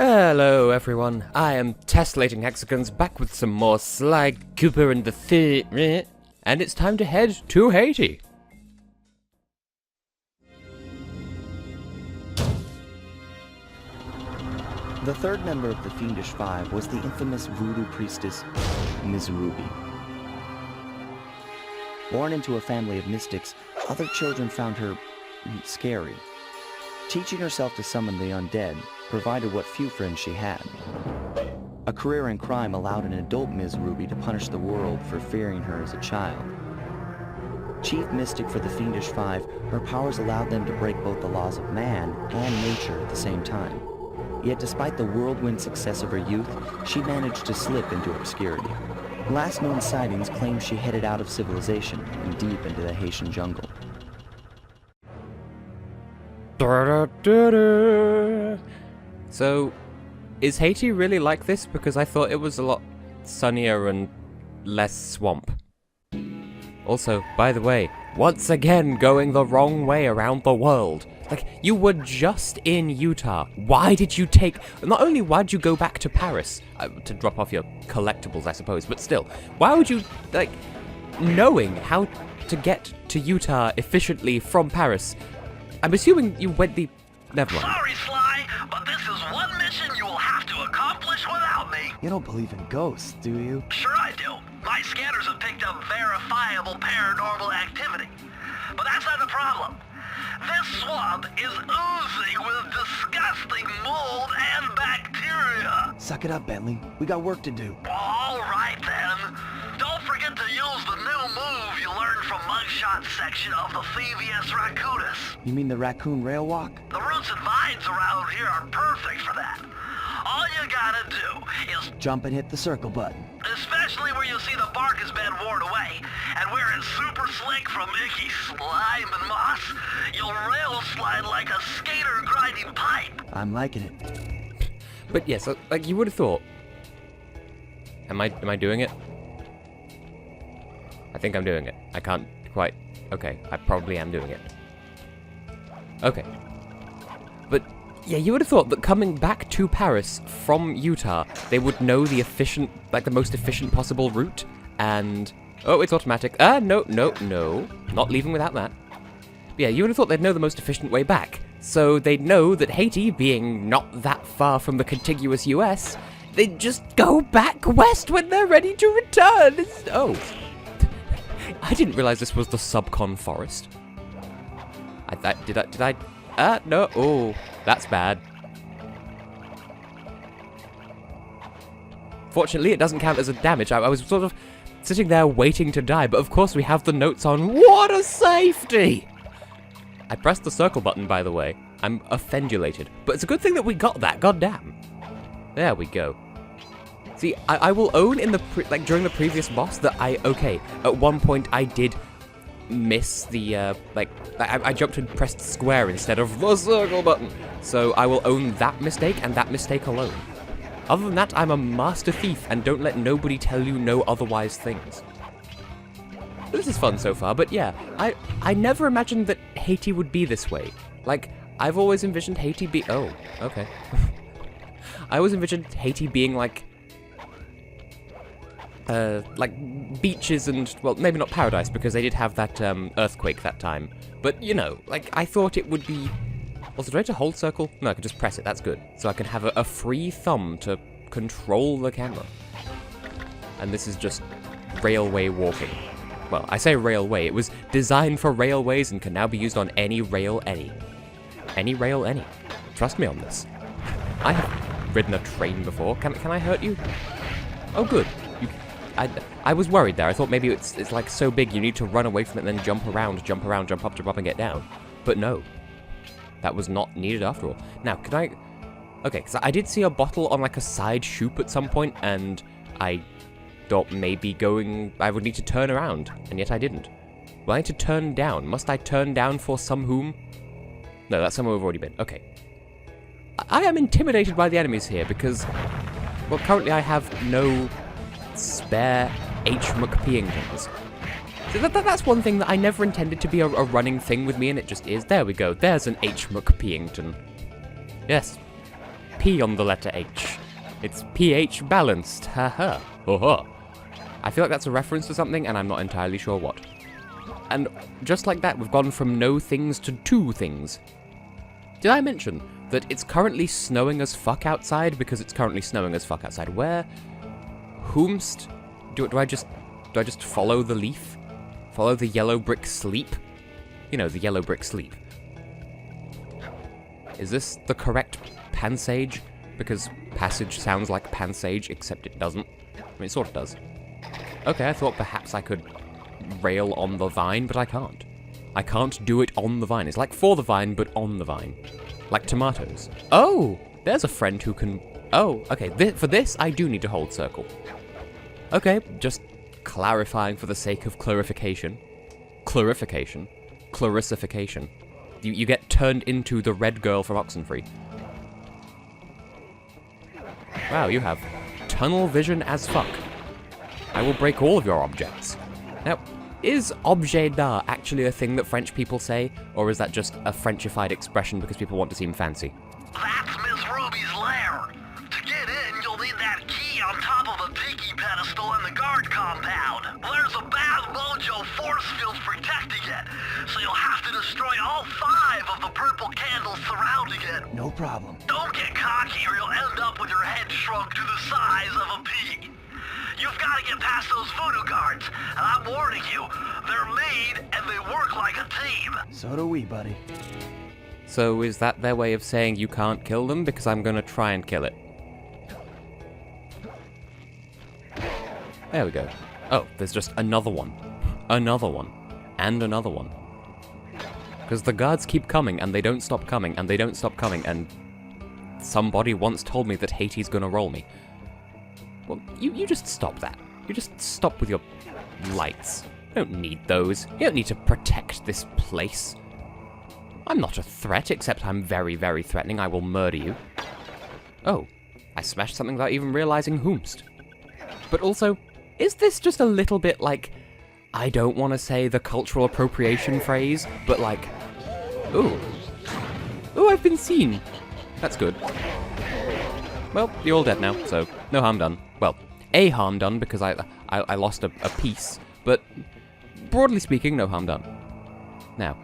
Hello everyone, I am Tessellating Hexagons, back with some more Sly Cooper and the th and it's time to head to Haiti. The third member of the Fiendish Five was the infamous voodoo priestess, Ms. Ruby. Born into a family of mystics, other children found her scary. Teaching herself to summon the undead provided what few friends she had. A career in crime allowed an adult Ms. Ruby to punish the world for fearing her as a child. Chief mystic for the Fiendish Five, her powers allowed them to break both the laws of man and nature at the same time. Yet despite the whirlwind success of her youth, she managed to slip into obscurity. Last known sightings claim she headed out of civilization and deep into the Haitian jungle. So, is Haiti really like this? Because I thought it was a lot sunnier and less swamp. Also, by the way, once again going the wrong way around the world. Like, you were just in Utah. Why did you take... Not only why did you go back to Paris, to drop off your collectibles, I suppose, but still, why would you, like, knowing how to get to Utah efficiently from Paris, I'm assuming you went the... Never mind. Sorry, Sly, but this is one mission you will have to accomplish without me. You don't believe in ghosts, do you? Sure I do. My scanners have picked up verifiable paranormal activity. But that's not the problem. This swamp is oozing with disgusting mold and bacteria. Suck it up, Bentley. We got work to do. All right, then. Don't forget to use the new move you learned from Mugshot section of the Thievius Raccoonus. You mean the raccoon rail walk? The roots and vines around here are perfect for that. All you gotta do is Jump and hit the circle button. especially where you see the bark has been worn away, and where it's super slick from icky slime and moss, you'll rail slide like a skater grinding pipe. I'm liking it. But yes, like, you would have thought... Am I doing it? I think I'm doing it. I can't quite... Okay, I probably am doing it. Okay. But, yeah, you would have thought that coming back to Paris from Utah, they would know the efficient, like, the most efficient possible route, and... Oh, it's automatic. No. Not leaving without that. But yeah, you would have thought they'd know the most efficient way back. So they'd know that Haiti, being not that far from the contiguous US, they'd just go back west when they're ready to return. Oh. I didn't realize this was the Subcon forest. Did I? No. Oh, that's bad. Fortunately, it doesn't count as a damage. I was sort of sitting there waiting to die, but of course we have the notes on water safety. I pressed the circle button, by the way. I'm offendulated, but it's a good thing that we got that. Goddamn. There we go. See, I will own in the during the previous boss that at one point I did miss the I jumped and pressed square instead of the circle button. So I will own that mistake and that mistake alone. Other than that, I'm a master thief and don't let nobody tell you no otherwise things. This is fun so far, but yeah, I never imagined that Haiti would be this way. Like, I've always envisioned Haiti oh, okay. I always envisioned Haiti being like beaches and, well, maybe not paradise, because they did have that earthquake that time. But, you know, like, I thought it would be... Also, do I have to hold circle? No, I can just press it, that's good. So I can have a free thumb to control the camera. And this is just railway walking. Well, I say railway, it was designed for railways and can now be used on any rail any. Any rail any. Trust me on this. I have ridden a train before. Can I hurt you? Oh, good. I was worried there. I thought maybe it's like so big you need to run away from it and then jump around, jump up and get down. But no. That was not needed after all. Now, can I... Okay, because I did see a bottle on like a side chute at some point, and I thought maybe I would need to turn around, and yet I didn't. Will I need to turn down? Must I turn down for some whom? No, that's somewhere we've already been. Okay. I am intimidated by the enemies here because, well, currently I have no spare H. McPeingtons. So that's one thing that I never intended to be a running thing with me, and it just is. There we go. There's an H. McPeington. Yes. P on the letter H. It's pH balanced, haha. Ho-ho. I feel like that's a reference to something, and I'm not entirely sure what. And just like that, we've gone from no things to two things. Did I mention that it's currently snowing as fuck outside? Because it's currently snowing as fuck outside. Where? Whomst? Do I just follow the leaf? Follow the yellow brick sleep? You know, the yellow brick sleep. Is this the correct passage? Because passage sounds like pansage, except it doesn't. I mean, it sort of does. Okay, I thought perhaps I could rail on the vine, but I can't. I can't do it on the vine. It's like for the vine, but on the vine. Like tomatoes. Oh! There's a friend who can... Oh, okay. For this, I do need to hold circle. Okay, just clarifying for the sake of clarification. Clarification. Clarissification. You get turned into the red girl from Oxenfree. Wow, you have tunnel vision as fuck. I will break all of your objects. Now, is objet d'art actually a thing that French people say, or is that just a Frenchified expression because people want to seem fancy? That's Miss Ruby's lair. To get in, you'll need that key on top of a tiki pedestal in the guard compound. There's a bad mojo force field protecting it, so you'll have to destroy all 5 of the purple candles surrounding it. No problem. Don't get cocky or you'll end up with your head shrunk to the size of a pea. You've got to get past those voodoo guards, and I'm warning you, they're mean and they work like a team. So do we, buddy. So is that their way of saying you can't kill them? Because I'm gonna try and kill it. There we go. Oh, there's just another one. Another one. And another one. Because the guards keep coming, and they don't stop coming, and they don't stop coming, and... Somebody once told me that Haiti's gonna roll me. Well, you just stop that. You just stop with your lights. You don't need those. You don't need to protect this place. I'm not a threat, except I'm very, very threatening. I will murder you. Oh, I smashed something without even realizing whomst. But also, is this just a little bit like, I don't want to say the cultural appropriation phrase, but like, ooh, I've been seen. That's good. Well, you're all dead now, so no harm done. Well, a harm done because I lost a piece, but broadly speaking, no harm done. Now,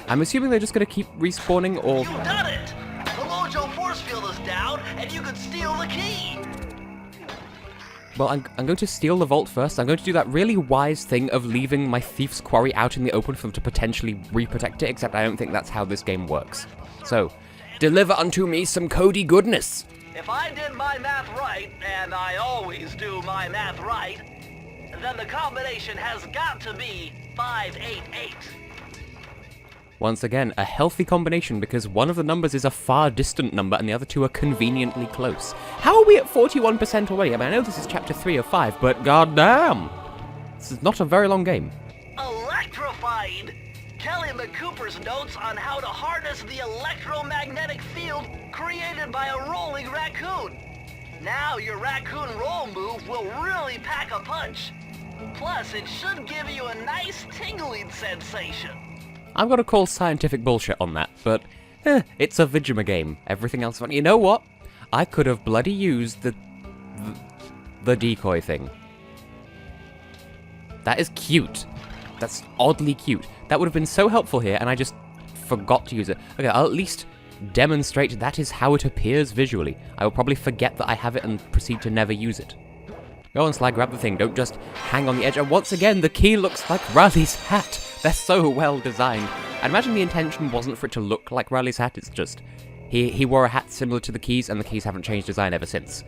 I'm assuming they're just going to keep respawning, or... You've done it! The mojo force field is down, and you can steal the key! Well, I'm going to steal the vault first. I'm going to do that really wise thing of leaving my thief's quarry out in the open for them to potentially reprotect it, except I don't think that's how this game works. So, deliver unto me some Cody goodness! If I did my math right, and I always do my math right, then the combination has got to be 588. Once again, a healthy combination because one of the numbers is a far distant number and the other two are conveniently close. How are we at 41% already? I mean, I know this is chapter 3 of 5, but goddamn! This is not a very long game. Electrified! Kelly McCooper's notes on how to harness the electromagnetic field created by a rolling raccoon. Now your raccoon roll move will really pack a punch. Plus, it should give you a nice tingling sensation. I'm gonna call scientific bullshit on that, but it's a Vigima game. Everything else fun. You know what? I could have bloody used the decoy thing. That is cute. That's oddly cute. That would have been so helpful here, and I just forgot to use it. Okay, I'll at least demonstrate that is how it appears visually. I will probably forget that I have it and proceed to never use it. Go on, Slag, grab the thing. Don't just hang on the edge. And once again, the key looks like Riley's hat. They're so well designed. I imagine the intention wasn't for it to look like Riley's hat. It's just he wore a hat similar to the keys, and the keys haven't changed design ever since.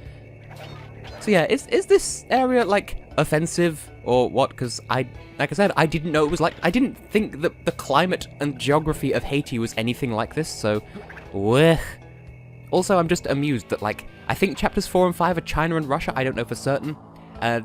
So yeah, is this area, like, offensive or what? Because like I said, I didn't know it was like... I didn't think that the climate and geography of Haiti was anything like this, so... Blech. Also, I'm just amused that, like, I think chapters 4 and 5 are China and Russia. I don't know for certain.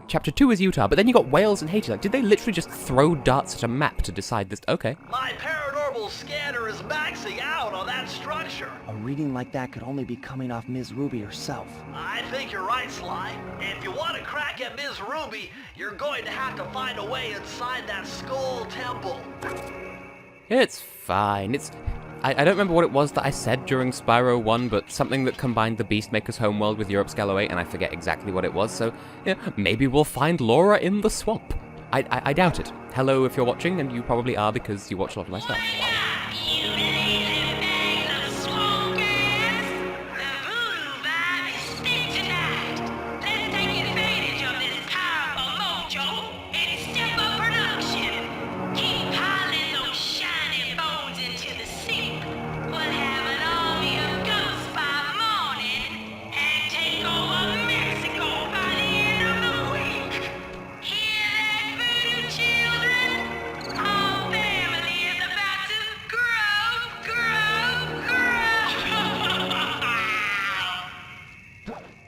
Chapter 2 is Utah, but then you got Wales and Haiti. Like, did they literally just throw darts at a map to decide this? Okay. My paranormal scanner is maxing out on that structure. A reading like that could only be coming off Ms. Ruby herself. I think you're right, Sly. If you want to crack at Ms. Ruby, you're going to have to find a way inside that skull temple. It's fine. I don't remember what it was that I said during Spyro 1, but something that combined the Beastmaker's homeworld with Europe Scale 08, and I forget exactly what it was, so yeah, maybe we'll find Laura in the swamp. I doubt it. Hello if you're watching, and you probably are because you watch a lot of my stuff.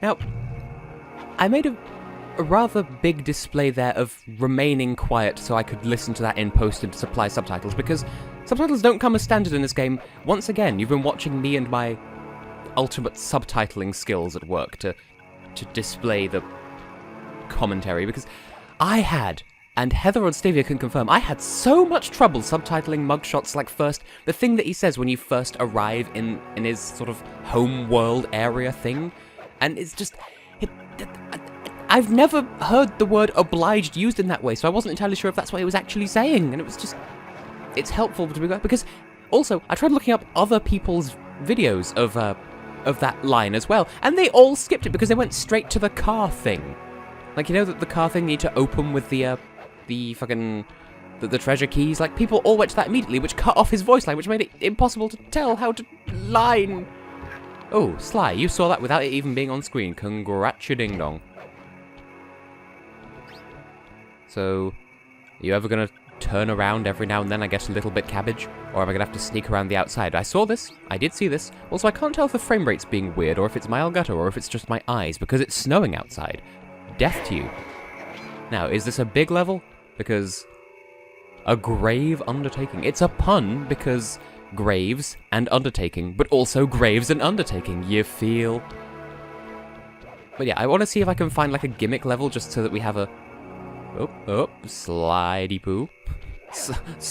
Now, I made a rather big display there of remaining quiet so I could listen to that in post and supply subtitles, because subtitles don't come as standard in this game. Once again, you've been watching me and my ultimate subtitling skills at work to display the commentary, because I had, and Heather on Stavia can confirm, I had so much trouble subtitling Mugshots like first, the thing that he says when you first arrive in his sort of home world area thing. And it's just... I've never heard the word obliged used in that way, so I wasn't entirely sure if that's what it was actually saying, and it was just... It's helpful to be... Because, also, I tried looking up other people's videos of that line as well, and they all skipped it because they went straight to the car thing. Like, you know that the car thing you need to open with the fucking... The treasure keys? Like, people all went to that immediately, which cut off his voice line, which made it impossible to tell how to line... Oh, Sly, you saw that without it even being on screen. Congrats-ding-dong. So, are you ever gonna turn around every now and then, I guess a little bit cabbage? Or am I gonna have to sneak around the outside? I saw this. I did see this. Also, I can't tell if the frame rate's being weird, or if it's my Elgato, or if it's just my eyes, because it's snowing outside. Death to you. Now, is this a big level? Because... a grave undertaking. It's a pun, because... graves and undertaking, but also graves and undertaking, you feel? But yeah, I want to see if I can find like a gimmick level just so that we have a... Oh, slidey poo.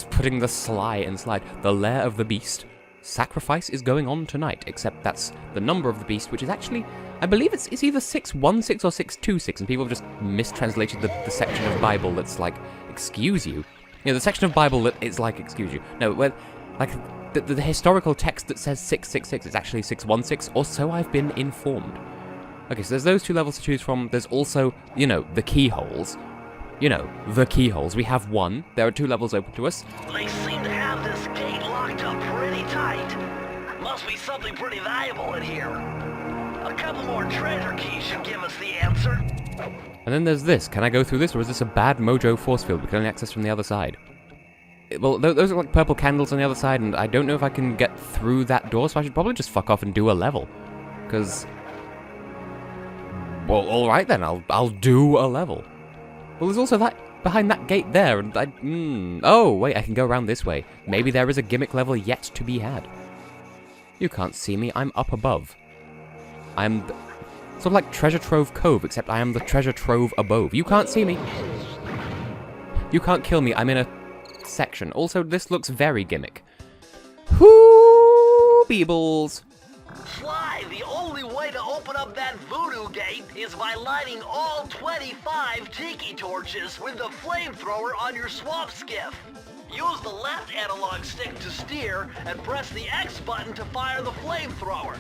Putting the sly in slide. The lair of the beast. Sacrifice is going on tonight, except that's the number of the beast, which is actually... I believe it's either 616 or 626, and people have just mistranslated the section of Bible that's like, excuse you. You know, the section of Bible that is like, excuse you. No, well, like... The historical text that says 666 is actually 616, or so I've been informed. Okay, so there's those two levels to choose from. There's also, you know, the keyholes. You know, the keyholes. We have one. There are two levels open to us. They seem to have this gate locked up pretty tight. Must be something pretty valuable in here. A couple more treasure keys should give us the answer. And then there's this. Can I go through this, or is this a bad mojo force field we can only access from the other side? Well, those are like purple candles on the other side, and I don't know if I can get through that door, so I should probably just fuck off and do a level. Because... well, alright then, I'll do a level. Well, there's also that behind that gate there, and oh, wait, I can go around this way. Maybe there is a gimmick level yet to be had. You can't see me, I'm up above. I'm sort of like Treasure Trove Cove, except I am the treasure trove above. You can't see me. You can't kill me, I'm in a... section. Also, this looks very gimmick. Whoo, Beebles! Sly, the only way to open up that voodoo gate is by lighting all 25 tiki torches with the flamethrower on your swamp skiff. Use the left analog stick to steer and press the X button to fire the flamethrower.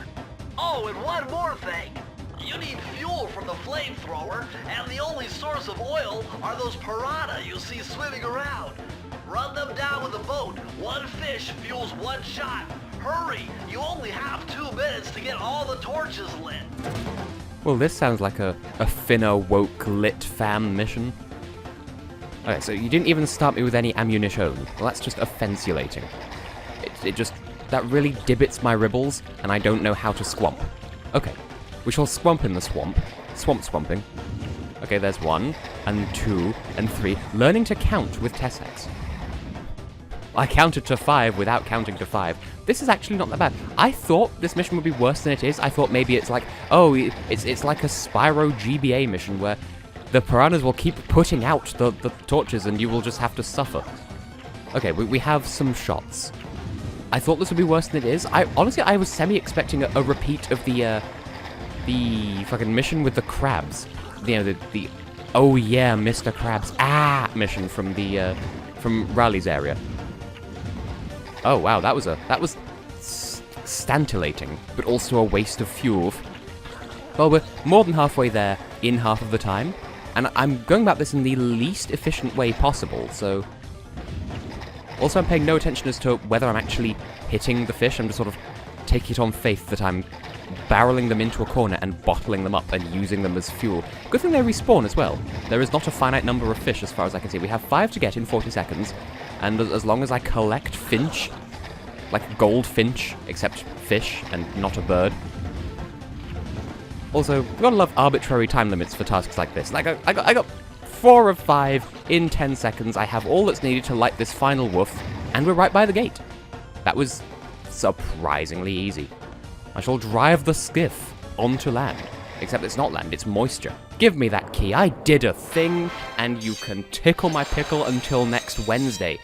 Oh, and one more thing. You need fuel from the flamethrower, and the only source of oil are those piranha you see swimming around. Run them down with a boat. One fish fuels one shot. Hurry! You only have 2 minutes to get all the torches lit. Well, this sounds like a finna woke lit fam mission. Okay, so you didn't even start me with any ammunition. Well, that's just offensulating. It just... that really dibbits my ribbles, and I don't know how to squamp. Okay, we shall squamp in the swamp. Swamping. Okay, there's 1, and 2, and 3. Learning to count with Tessellating. I counted to 5 without counting to 5. This is actually not that bad. I thought this mission would be worse than it is. I thought maybe it's like, oh, it's like a Spyro GBA mission where the piranhas will keep putting out the torches and you will just have to suffer. Okay, we have some shots. I thought this would be worse than it is. Honestly, I was semi-expecting a repeat of the fucking mission with the crabs. You know, the oh yeah, Mr. Krabs, mission from the, from Raleigh's area. Oh wow, that was scintillating, but also a waste of fuel. Well, we're more than halfway there in half of the time, and I'm going about this in the least efficient way possible, so... Also, I'm paying no attention as to whether I'm actually hitting the fish. I'm just sort of taking it on faith that I'm barreling them into a corner and bottling them up and using them as fuel. Good thing they respawn as well. There is not a finite number of fish as far as I can see. We have 5 to get in 40 seconds, and as long as I collect finch, like gold finch, except fish and not a bird. Also, we gotta love arbitrary time limits for tasks like this. Like, I got 4 of 5 in 10 seconds. I have all that's needed to light this final woof, and we're right by the gate. That was surprisingly easy. I shall drive the skiff onto land. Except it's not land, it's moisture. Give me that key. I did a thing, and you can tickle my pickle until next Wednesday.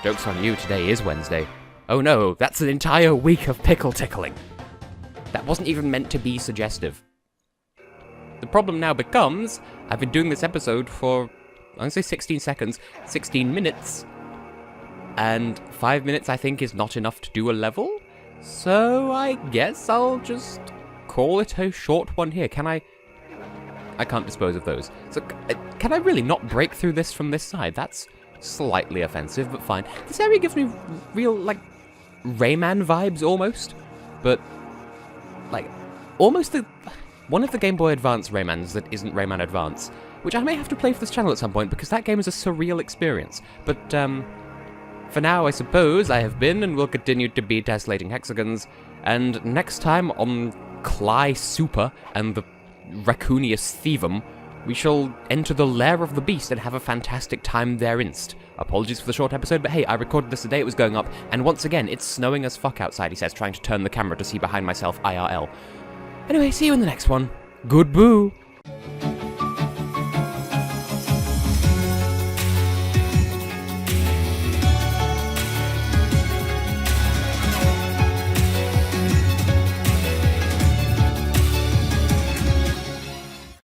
Joke's on you, today is Wednesday. Oh no, that's an entire week of pickle tickling. That wasn't even meant to be suggestive. The problem now becomes, I've been doing this episode for, I'm gonna say 16 seconds, 16 minutes, and 5 minutes I think is not enough to do a level, so I guess I'll just call it a short one here. Can I can't dispose of those. So, can I really not break through this from this side? That's slightly offensive, but fine. This area gives me real, like, Rayman vibes almost, but, like, almost one of the Game Boy Advance Raymans that isn't Rayman Advance, which I may have to play for this channel at some point, because that game is a surreal experience. But, for now, I suppose I have been and will continue to be Tessellating Hexagons, and next time on Cly Super and the Raccoonius Thievum, we shall enter the lair of the beast and have a fantastic time thereinst. Apologies for the short episode, but hey, I recorded this the day it was going up, and once again, it's snowing as fuck outside, he says, trying to turn the camera to see behind myself IRL. Anyway, see you in the next one. Good boo!